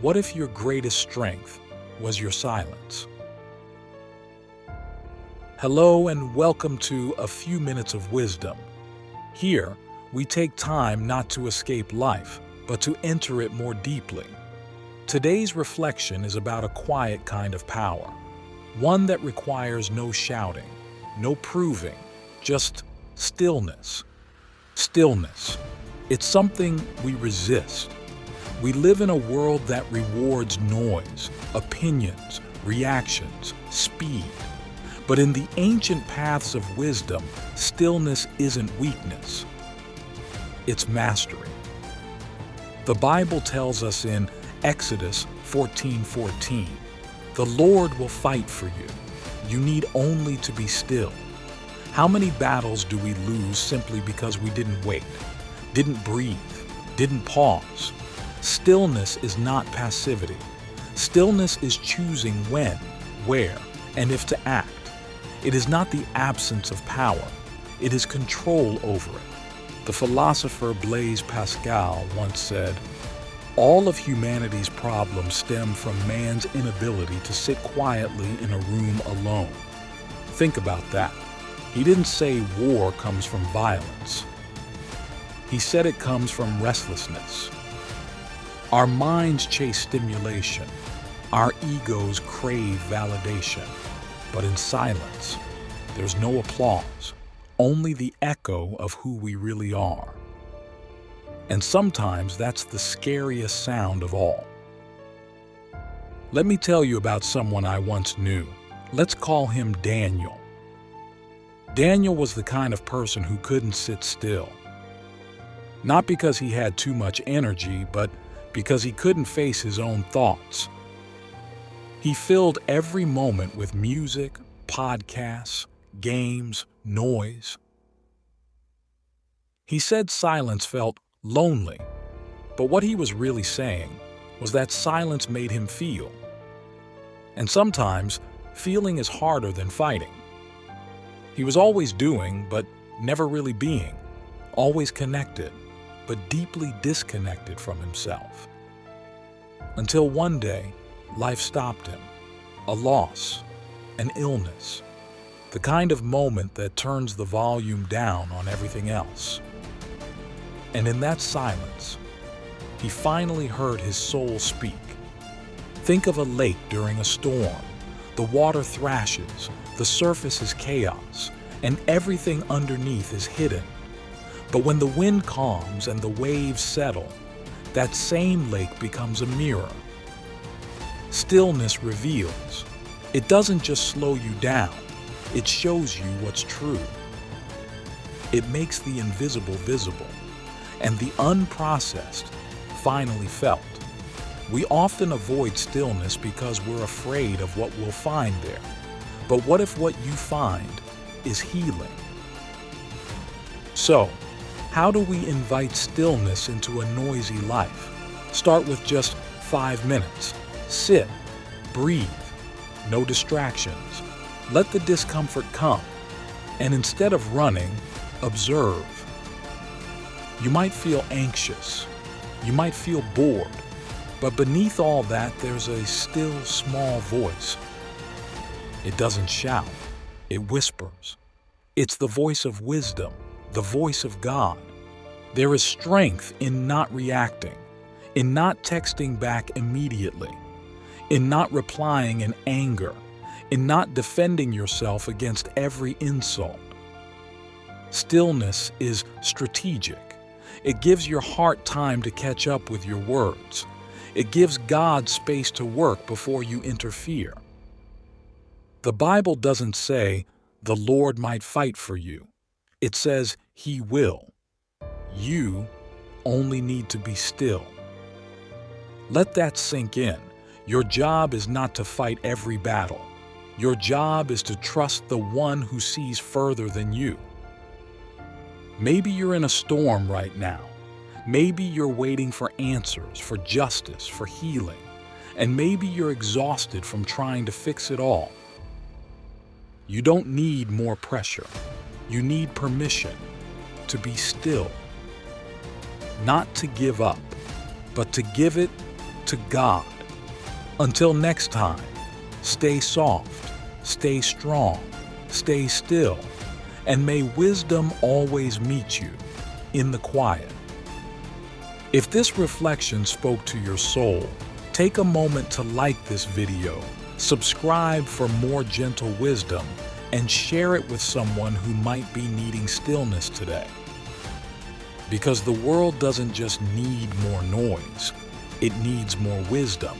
What if your greatest strength was your silence? Hello and welcome to A Few Minutes of Wisdom. Here, we take time not to escape life, but to enter it more deeply. Today's reflection is about a quiet kind of power, one that requires no shouting, no proving, just stillness. Stillness. It's something we resist. We live in a world that rewards noise, opinions, reactions, speed. But in the ancient paths of wisdom, stillness isn't weakness. It's mastery. The Bible tells us in Exodus 14:14, "The Lord will fight for you. You need only to be still." How many battles do we lose simply because we didn't wait, didn't breathe, didn't pause? Stillness is not passivity. Stillness is choosing when, where, and if to act. It is not the absence of power. It is control over it. The philosopher Blaise Pascal once said, "All of humanity's problems stem from man's inability to sit quietly in a room alone." Think about that. He didn't say war comes from violence. He said it comes from restlessness. Our minds chase stimulation. Our egos crave validation. But in silence, there's no applause, only the echo of who we really are. And sometimes that's the scariest sound of all. Let me tell you about someone I once knew. Let's call him Daniel. Daniel was the kind of person who couldn't sit still. Not because he had too much energy, but because he couldn't face his own thoughts. He filled every moment with music, podcasts, games, noise. He said silence felt lonely, but what he was really saying was that silence made him feel. And sometimes, feeling is harder than fighting. He was always doing, but never really being, always connected, but deeply disconnected from himself. Until one day, life stopped him. A loss, an illness, the kind of moment that turns the volume down on everything else. And in that silence, he finally heard his soul speak. Think of a lake during a storm. The water thrashes, the surface is chaos, and everything underneath is hidden. But when the wind calms and the waves settle, that same lake becomes a mirror. Stillness reveals. It doesn't just slow you down, it shows you what's true. It makes the invisible visible, and the unprocessed finally felt. We often avoid stillness because we're afraid of what we'll find there. But what if what you find is healing? So, how do we invite stillness into a noisy life? Start with just 5 minutes. Sit, breathe, no distractions. Let the discomfort come, and instead of running, observe. You might feel anxious, you might feel bored, but beneath all that, there's a still, small voice. It doesn't shout, it whispers. It's the voice of wisdom, the voice of God. There is strength in not reacting, in not texting back immediately, in not replying in anger, in not defending yourself against every insult. Stillness is strategic. It gives your heart time to catch up with your words. It gives God space to work before you interfere. The Bible doesn't say, "The Lord might fight for you." It says, "He will." You only need to be still. Let that sink in. Your job is not to fight every battle. Your job is to trust the one who sees further than you. Maybe you're in a storm right now. Maybe you're waiting for answers, for justice, for healing. And maybe you're exhausted from trying to fix it all. You don't need more pressure. You need permission to be still. Not to give up, but to give it to God. Until next time, stay soft, stay strong, stay still, and may wisdom always meet you in the quiet. If this reflection spoke to your soul, take a moment to like this video, subscribe for more gentle wisdom, and share it with someone who might be needing stillness today. Because the world doesn't just need more noise, it needs more wisdom.